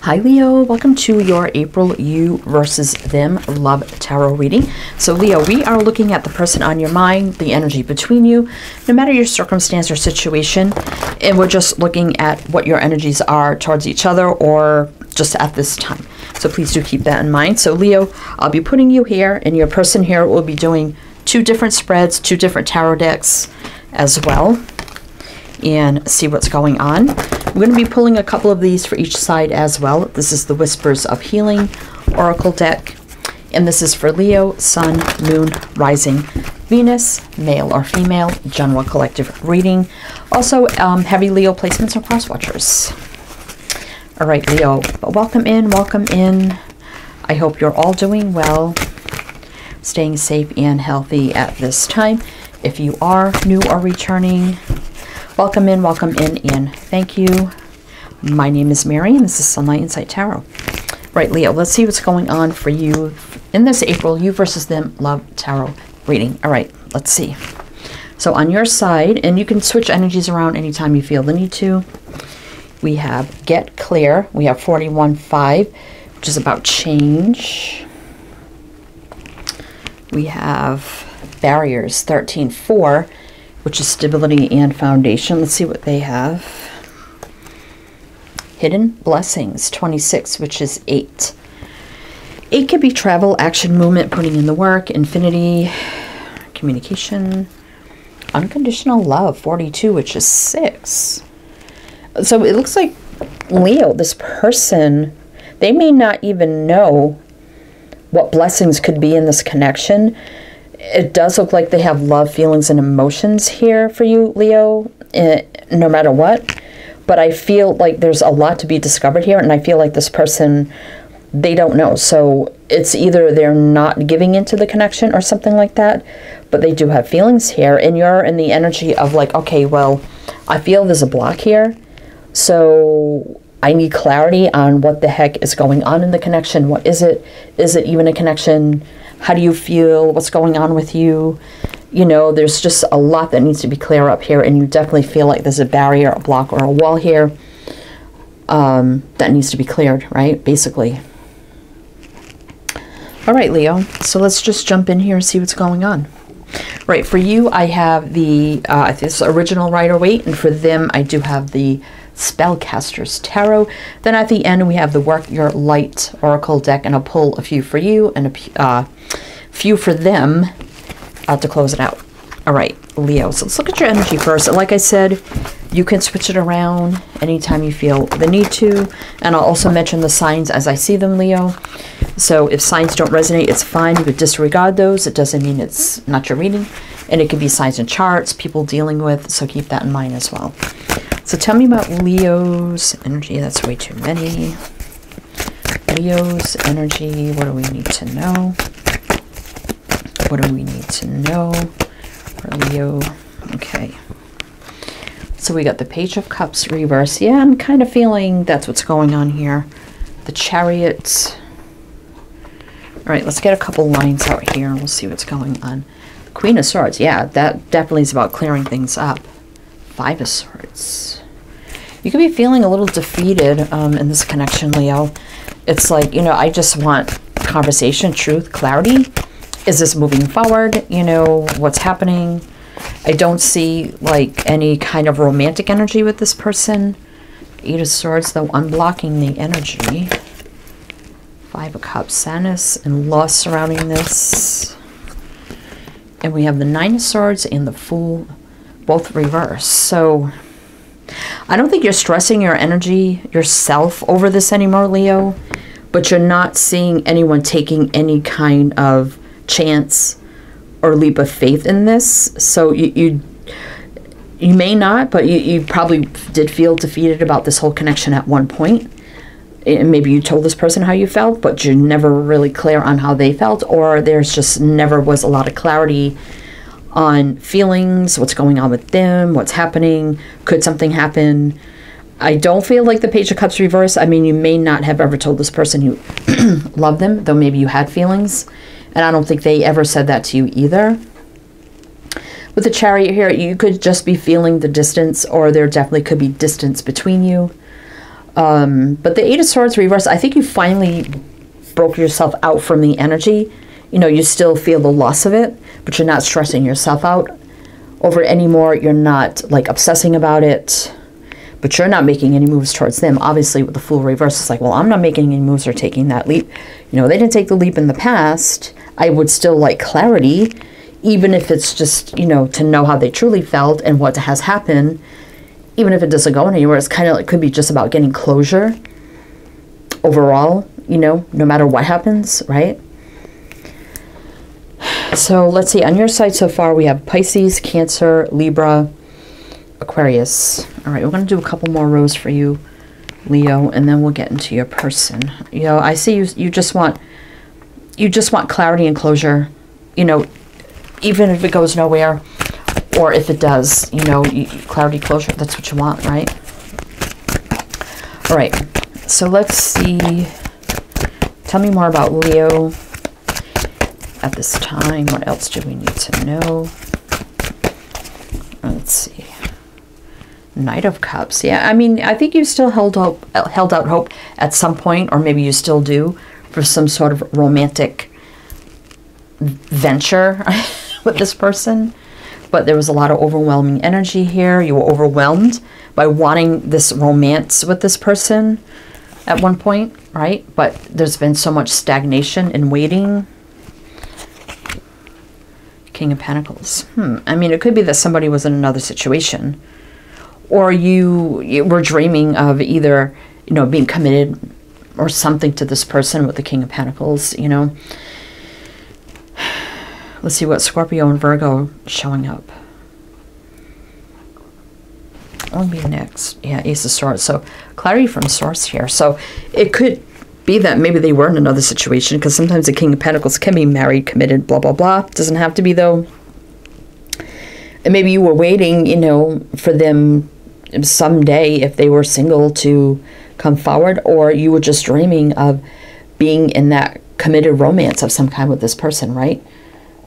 Hi Leo, welcome to your April You versus Them Love Tarot reading. So Leo, we are looking at the person on your mind, the energy between you, no matter your circumstance or situation, and we're just looking at what your energies are towards each other or just at this time. So please do keep that in mind. So Leo, I'll be putting you here, and your person here will be doing two different spreads, two different tarot decks as well, and see what's going on. I'm going to be pulling a couple of these for each side as well. This is the Whispers of Healing Oracle deck, and this is for Leo, Sun, Moon, Rising, Venus, male or female, general collective reading. Also, heavy Leo placements or cross watchers. All right, Leo, welcome in, welcome in. I hope you're all doing well, staying safe and healthy at this time. If you are new or returning, welcome in, and thank you. My name is Mary, and this is Sunlight Insight Tarot. Right, Leo, let's see what's going on for you in this April You versus Them Love Tarot reading. All right, let's see. So on your side, and you can switch energies around anytime you feel the need to, we have Get Clear. We have 41-5, which is about change. We have Barriers, 13-4, which is stability and foundation. Let's see what they have. Hidden Blessings, 26, which is 8. 8 could be travel, action, movement, putting in the work, infinity, communication. Unconditional love, 42, which is 6. So it looks like, Leo, this person, they may not even know what blessings could be in this connection. It does look like they have love, feelings, and emotions here for you, Leo, no matter what. But I feel like there's a lot to be discovered here, and I feel like this person, they don't know. So it's either they're not giving into the connection or something like that, but they do have feelings here, and you're in the energy of like, okay, well, I feel there's a block here, so I need clarity on what the heck is going on in the connection. What is it? Is it even a connection? How do you feel? What's going on with you? You know, there's just a lot that needs to be clear up here, and you definitely feel like there's a barrier, a block, or a wall here that needs to be cleared, right? Basically. All right, Leo. So let's just jump in here and see what's going on. Right, for you, I have the this original Rider-Waite, and for them, I do have the Spellcaster's Tarot. Then at the end, we have the Work Your Light Oracle deck, and I'll pull a few for you and a few for them to close it out. All right, Leo, so let's look at your energy first. And like I said, you can switch it around anytime you feel the need to, and I'll also mention the signs as I see them, Leo. So if signs don't resonate, it's fine. You could disregard those. It doesn't mean it's not your reading, and it could be signs and charts people dealing with, so keep that in mind as well. So tell me about Leo's energy. That's way too many. Leo's energy, what do we need to know? What do we need to know for Leo? Okay. So we got the Page of Cups reverse. Yeah, I'm kind of feeling that's what's going on here. The Chariot. All right, let's get a couple lines out here and we'll see what's going on. Queen of Swords. Yeah, that definitely is about clearing things up. 5 of Swords. You could be feeling a little defeated in this connection, Leo. It's like, you know, I just want conversation, truth, clarity. Is this moving forward? You know, what's happening? I don't see like any kind of romantic energy with this person. 8 of Swords, though, unblocking the energy. 5 of Cups, sadness and loss surrounding this. And we have the 9 of Swords and the Fool, both reversed. So I don't think you're stressing your energy yourself over this anymore, Leo, but you're not seeing anyone taking any kind of chance or leap of faith in this. So you may not, but you probably did feel defeated about this whole connection at one point. And maybe you told this person how you felt, but you're never really clear on how they felt, or there's just never was a lot of clarity on feelings, what's going on with them, what's happening, could something happen. I don't feel like the Page of Cups reverse. I mean, you may not have ever told this person you loved them, though maybe you had feelings. And I don't think they ever said that to you either. With the Chariot here, you could just be feeling the distance, or there definitely could be distance between you. But the Eight of Swords reverse, I think you finally broke yourself out from the energy. You know, you still feel the loss of it, but you're not stressing yourself out over it anymore. You're not like obsessing about it, but you're not making any moves towards them. Obviously with the Fool reverse, it's like, well, I'm not making any moves or taking that leap. You know, they didn't take the leap in the past. I would still like clarity, even if it's just, you know, to know how they truly felt and what has happened. Even if it doesn't go anywhere, it's kind of like, could be just about getting closure overall, you know, no matter what happens, right? So let's see, on your side so far, we have Pisces, Cancer, Libra, Aquarius. All right, we're going to do a couple more rows for you, Leo, and then we'll get into your person. You know, I see you just want clarity and closure, you know, even if it goes nowhere, or if it does, you know, clarity, closure, that's what you want, right? All right, so let's see. Tell me more about Leo at this time. What else do we need to know? Let's see. Knight of Cups. Yeah, I mean, I think you still held out hope at some point, or maybe you still do, for some sort of romantic venture with this person. But there was a lot of overwhelming energy here. You were overwhelmed by wanting this romance with this person at one point, right? But there's been so much stagnation and waiting. King of Pentacles. I mean, it could be that somebody was in another situation, or you were dreaming of either, you know, being committed or something to this person with the King of Pentacles, you know. Let's see what Scorpio and Virgo showing up. What will be next? Yeah, Ace of Swords. So clarity from Source here. So it could be that maybe they were in another situation, because sometimes the King of Pentacles can be married, committed, blah, blah, blah. Doesn't have to be, though. And maybe you were waiting, you know, for them someday, if they were single, to come forward, or you were just dreaming of being in that committed romance of some kind with this person, right?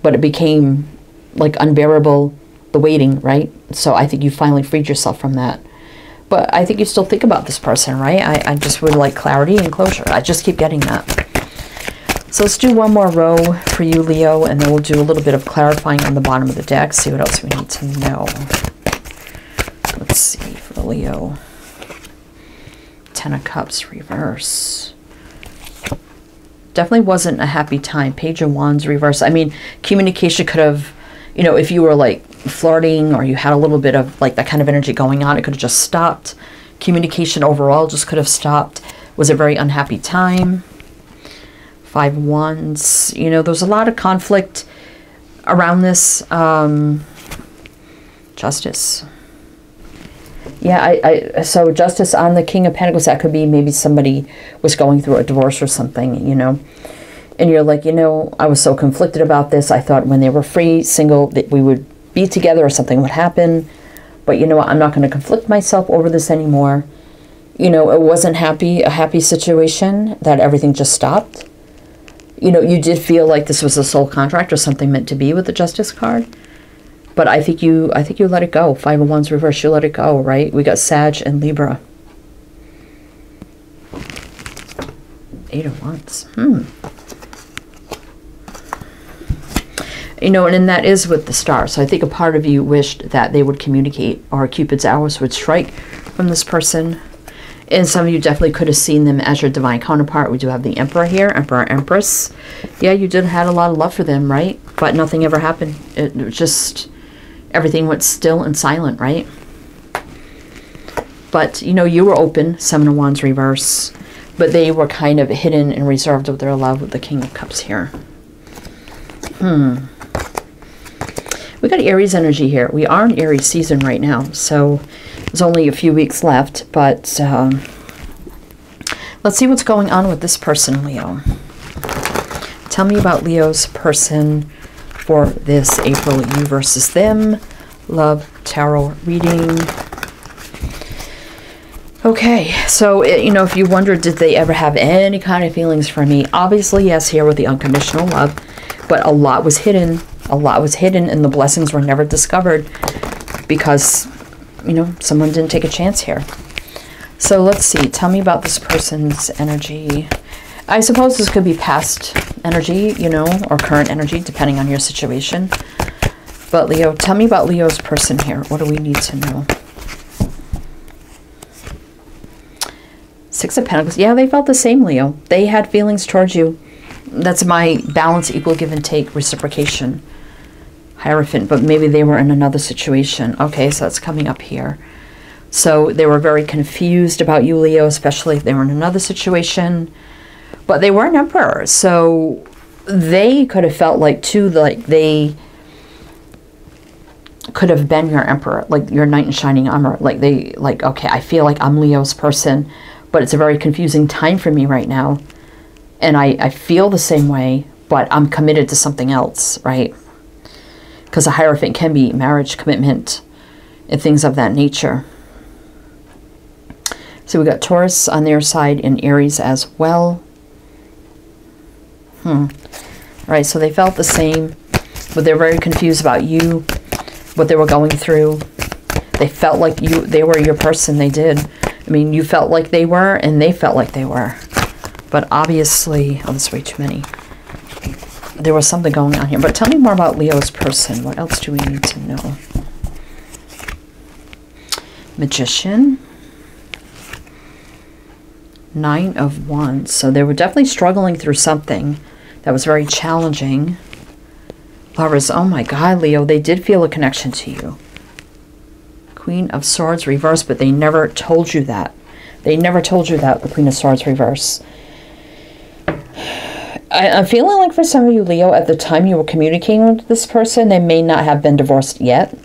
But it became like unbearable, the waiting, right? So I think you finally freed yourself from that. But I think you still think about this person, right? I just would like clarity and closure. I just keep getting that. So let's do one more row for you, Leo, and then we'll do a little bit of clarifying on the bottom of the deck, see what else we need to know. Let's see for Leo. Ten of Cups reverse. Definitely wasn't a happy time. Page of Wands reverse. I mean, communication could have, you know, if you were like flirting, or you had a little bit of like that kind of energy going on, it could have just stopped. Communication overall just could have stopped. Was a very unhappy time. Five of Wands. You know, there's a lot of conflict around this. Justice. Yeah, so Justice on the King of Pentacles, that could be maybe somebody was going through a divorce or something, you know. And you're like, you know, I was so conflicted about this. I thought when they were free, single, that we would be together or something would happen. But you know what? I'm not going to conflict myself over this anymore. You know, it wasn't a happy situation that everything just stopped. You know, you did feel like this was a soul contract or something meant to be with the Justice card. But I think you let it go. Five of Wands reverse, you let it go, right? We got Sag and Libra. Eight of Wands. You know, and that is with the star. So I think a part of you wished that they would communicate, or Cupid's arrows would strike from this person. And some of you definitely could have seen them as your divine counterpart. We do have the Emperor here, Emperor, Empress. Yeah, you did had a lot of love for them, right? But nothing ever happened. It was just, everything went still and silent, right? But, you know, you were open, Seven of Wands reverse. But they were kind of hidden and reserved with their love with the King of Cups here. We got Aries energy here. We are in Aries season right now, so there's only a few weeks left, but let's see what's going on with this person, Leo. Tell me about Leo's person for this April, you versus them. Love tarot reading. Okay, so, you know, if you wondered, did they ever have any kind of feelings for me? Obviously, yes, here with the unconditional love, but a lot was hidden. A lot was hidden, and the blessings were never discovered because, you know, someone didn't take a chance here. So let's see. Tell me about this person's energy. I suppose this could be past energy, you know, or current energy, depending on your situation. But Leo, tell me about Leo's person here. What do we need to know? Six of Pentacles. Yeah, they felt the same, Leo. They had feelings towards you. That's my balance, equal, give and take, reciprocation. Hierophant, but maybe they were in another situation. Okay, so that's coming up here. So they were very confused about you, Leo, especially if they were in another situation. But they were an emperor, so they could have felt like, too, like they could have been your emperor, like your knight in shining armor. Like they, like, okay, I feel like I'm Leo's person, but it's a very confusing time for me right now. And I feel the same way, but I'm committed to something else, right? Because a Hierophant can be marriage, commitment, and things of that nature. So we got Taurus on their side and Aries as well. All right, so they felt the same, but they're very confused about you, what they were going through. They felt like they were your person. They did. I mean, you felt like they were, and they felt like they were. But obviously, oh, there's way too many. There was something going on here. But tell me more about Leo's person. What else do we need to know? Magician. Nine of Wands. So they were definitely struggling through something that was very challenging. Lovers. Oh my God, Leo. They did feel a connection to you. Queen of Swords reverse, but they never told you that. They never told you that, the Queen of Swords reverse. I'm feeling like for some of you, Leo, at the time you were communicating with this person, they may not have been divorced yet.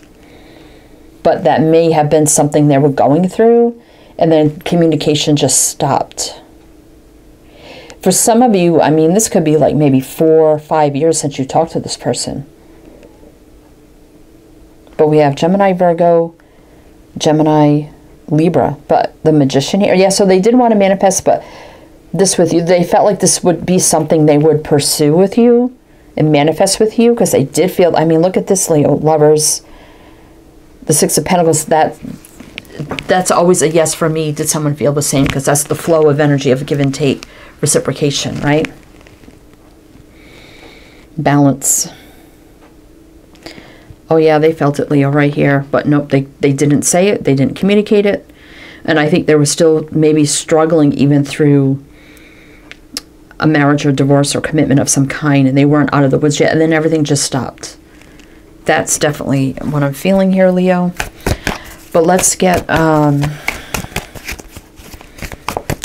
But that may have been something they were going through. And then communication just stopped. For some of you, I mean, this could be like maybe 4 or 5 years since you talked to this person. But we have Gemini, Virgo, Gemini, Libra. But the Magician here, yeah, so they did want to manifest, but this with you, they felt like this would be something they would pursue with you and manifest with you, because they did feel, I mean, look at this, Leo, Lovers, the Six of Pentacles, that's always a yes for me. Did someone feel the same? Because that's the flow of energy of give and take, reciprocation, right? Balance. Oh yeah, they felt it, Leo, right here. But nope, they didn't say it. They didn't communicate it. And I think they were still maybe struggling even through a marriage or divorce or commitment of some kind. And they weren't out of the woods yet. And then everything just stopped. That's definitely what I'm feeling here, Leo. But let's get, I'm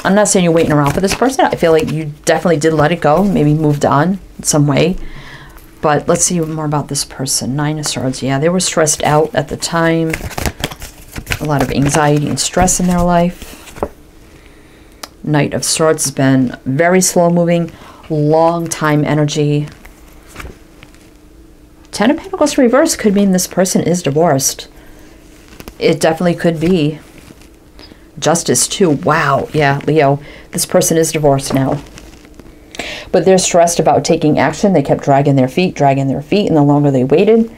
not saying you're waiting around for this person. I feel like you definitely did let it go, maybe moved on in some way. But let's see more about this person. Nine of Swords. Yeah, they were stressed out at the time. A lot of anxiety and stress in their life. Knight of Swords has been very slow moving, long time energy. Ten of Pentacles reverse could mean this person is divorced. It definitely could be. Justice too. Wow. Yeah, Leo. This person is divorced now. But they're stressed about taking action. They kept dragging their feet. And the longer they waited,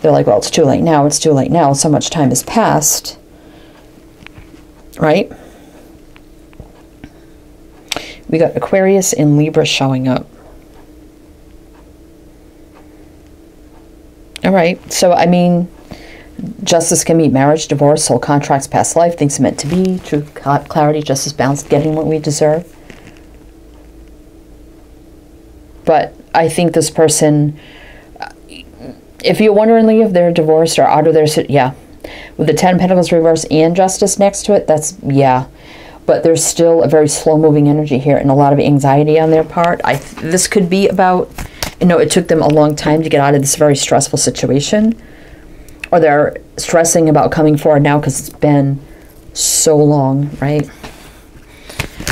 they're like, well, it's too late now. It's too late now. So much time has passed. Right? We got Aquarius and Libra showing up. All right. So, I mean, justice can mean marriage, divorce, soul contracts, past life, things meant to be, truth, clarity, justice, balance, getting what we deserve. But I think this person, if you're wondering, Leo, if they're divorced or out of their, yeah. With the Ten of Pentacles reverse and Justice next to it, that's, yeah. But there's still a very slow-moving energy here and a lot of anxiety on their part. This could be about, you know, it took them a long time to get out of this very stressful situation. Or they're stressing about coming forward now because it's been so long, right?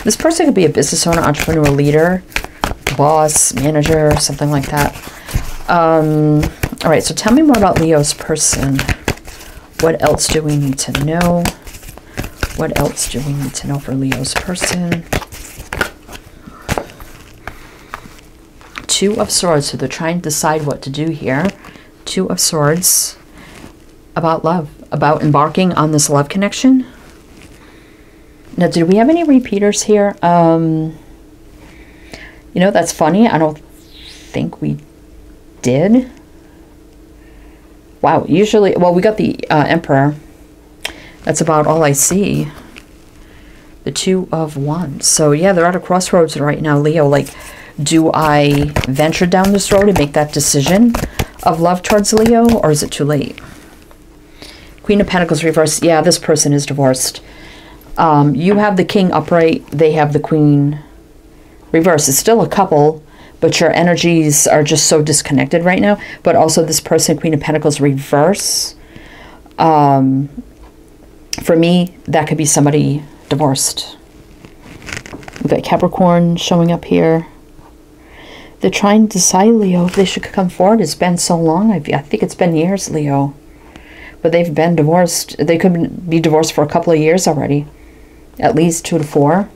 This person could be a business owner, entrepreneur, leader, boss, manager, something like that. All right, so tell me more about Leo's person. What else do we need to know? What else do we need to know for Leo's person? Two of Swords, so they're trying to decide what to do here. Two of Now, did we have any repeaters here? You know, that's funny. I don't think we did. Wow, usually, well, we got the Emperor. That's about all I see. The Two of Wands. So, yeah, they're at a crossroads right now, Leo. Like, do I venture down this road and make that decision of love towards Leo, or is it too late? Queen of Pentacles reversed. Yeah, this person is divorced. You have the King upright. They have the Queen reversed. It's still a couple, but your energies are just so disconnected right now. But also this person, Queen of Pentacles reverse. For me, that could be somebody divorced. We've got Capricorn showing up here. They're trying to decide, Leo, if they should come forward. It's been so long. I think it's been years, Leo. But they've been divorced. They could be divorced for a couple of years already. At least 2 to 4.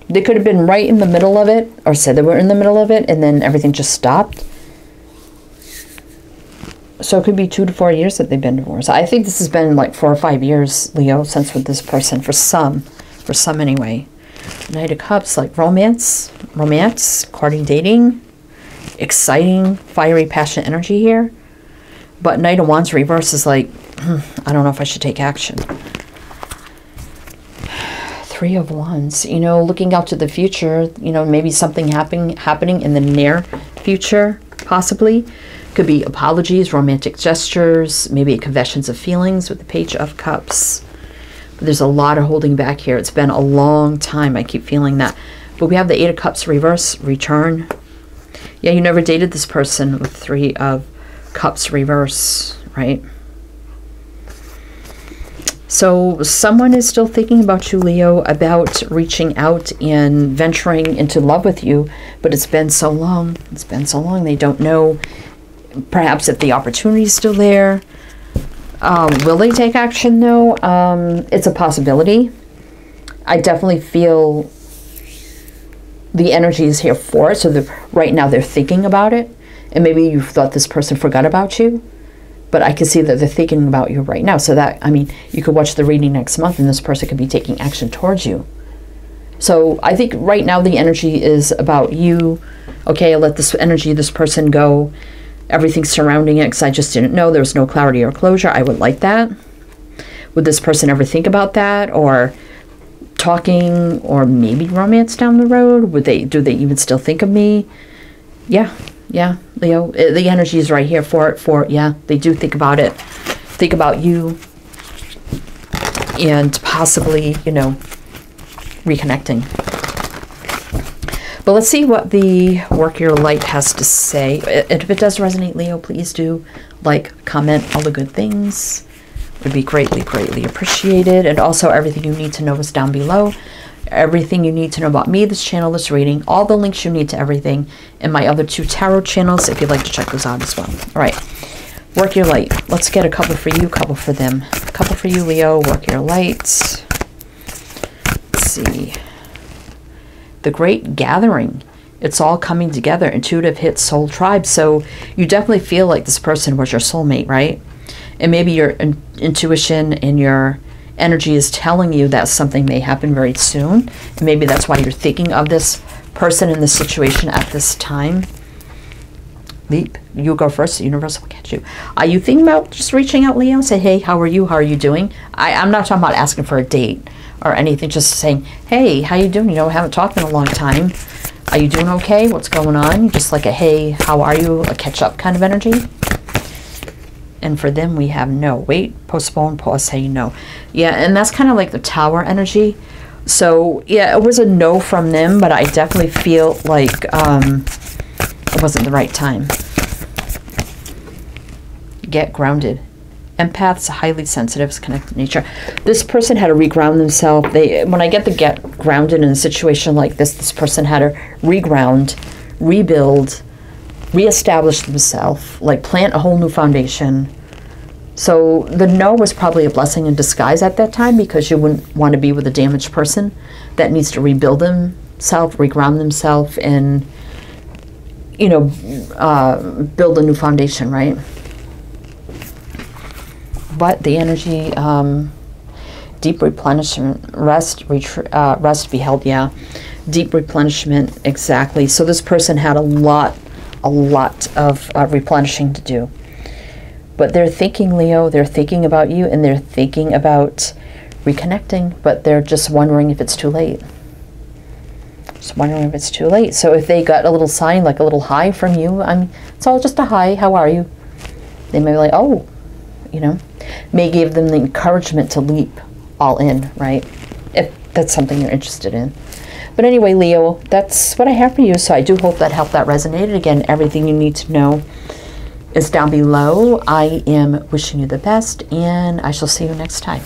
They could have been right in the middle of it, or said they were in the middle of it, and then everything just stopped. So it could be 2 to 4 years that they've been divorced. I think this has been like 4 or 5 years, Leo, since with this person, for some anyway. Knight of Cups, like romance, courting, dating, exciting, fiery, passionate energy here. But Knight of Wands reverse is like, I don't know if I should take action. Three of Wands, you know, looking out to the future, you know, maybe something happening in the near future, possibly. Could be apologies, romantic gestures, maybe confessions of feelings with the Page of Cups. But there's a lot of holding back here. It's been a long time. I keep feeling that. But we have the Eight of Cups reverse, return. Yeah, you never dated this person with Three of Cups reverse, right? So someone is still thinking about you, Leo, about reaching out and venturing into love with you. But it's been so long. It's been so long. They don't know perhaps if the opportunity is still there. Will they take action, though? It's a possibility. I definitely feel the energy is here for it. So right now they're thinking about it. And maybe you thought this person forgot about you. But I can see that they're thinking about you right now. So that, I mean, you could watch the reading next month and this person could be taking action towards you. So I think right now the energy is about you. Okay, I let this energy, this person go. Everything surrounding it, because I just didn't know. There was no clarity or closure. I would like that. Would this person ever think about that? Or talking, or maybe romance down the road? Do they even still think of me? Yeah, Leo. The energy is right here for it. Yeah, they do think about it. Think about you. And possibly, you know, reconnecting. But let's see what the Work Your Light has to say. And if it does resonate, Leo, please do like, comment, all the good things. It would be greatly, greatly appreciated. And also everything you need to know is down below. Everything you need to know about me, this channel, this reading, all the links you need to everything in my other 2 tarot channels if you'd like to check those out as well. All right, Work Your Light. Let's get a couple for you, couple for them. A couple for you, Leo. Work Your Light. Let's see. The Great Gathering. It's all coming together. Intuitive hit soul tribe. So you definitely feel like this person was your soulmate, right? And maybe your intuition and your energy is telling you that something may happen very soon. And maybe that's why you're thinking of this person in this situation at this time. Leap. You go first. The universe will catch you. Are you thinking about just reaching out, Leo? Say, hey, how are you? How are you doing? I'm not talking about asking for a date or anything, just saying, hey, how you doing? You know, I haven't talked in a long time. Are you doing okay? What's going on? Just like a, hey, how are you? A catch-up kind of energy. And for them, we have no. Wait, postpone, pause, say no. Yeah, and that's kind of like the Tower energy. So, yeah, it was a no from them, but I definitely feel like it wasn't the right time. Get grounded. Empaths, highly sensitive, connected nature. This person had to reground themselves. When I get the get grounded in a situation like this person had to reground, rebuild, reestablish themselves, like plant a whole new foundation. So the no was probably a blessing in disguise at that time, because you wouldn't want to be with a damaged person that needs to rebuild themselves, reground themselves, and, you know, build a new foundation, right? But the energy, deep replenishment, rest beheld, yeah. Deep replenishment, exactly. So this person had a lot of replenishing to do. But they're thinking, Leo, they're thinking about you, and they're thinking about reconnecting, but they're just wondering if it's too late. Just wondering if it's too late. So if they got a little sign, like a little hi from you, it's all just a hi, how are you? They may be like, oh, you know, may give them the encouragement to leap all in, right? If that's something you're interested in. But anyway, Leo, that's what I have for you. So I do hope that helped, that resonated. Again, everything you need to know is down below. I am wishing you the best, and I shall see you next time.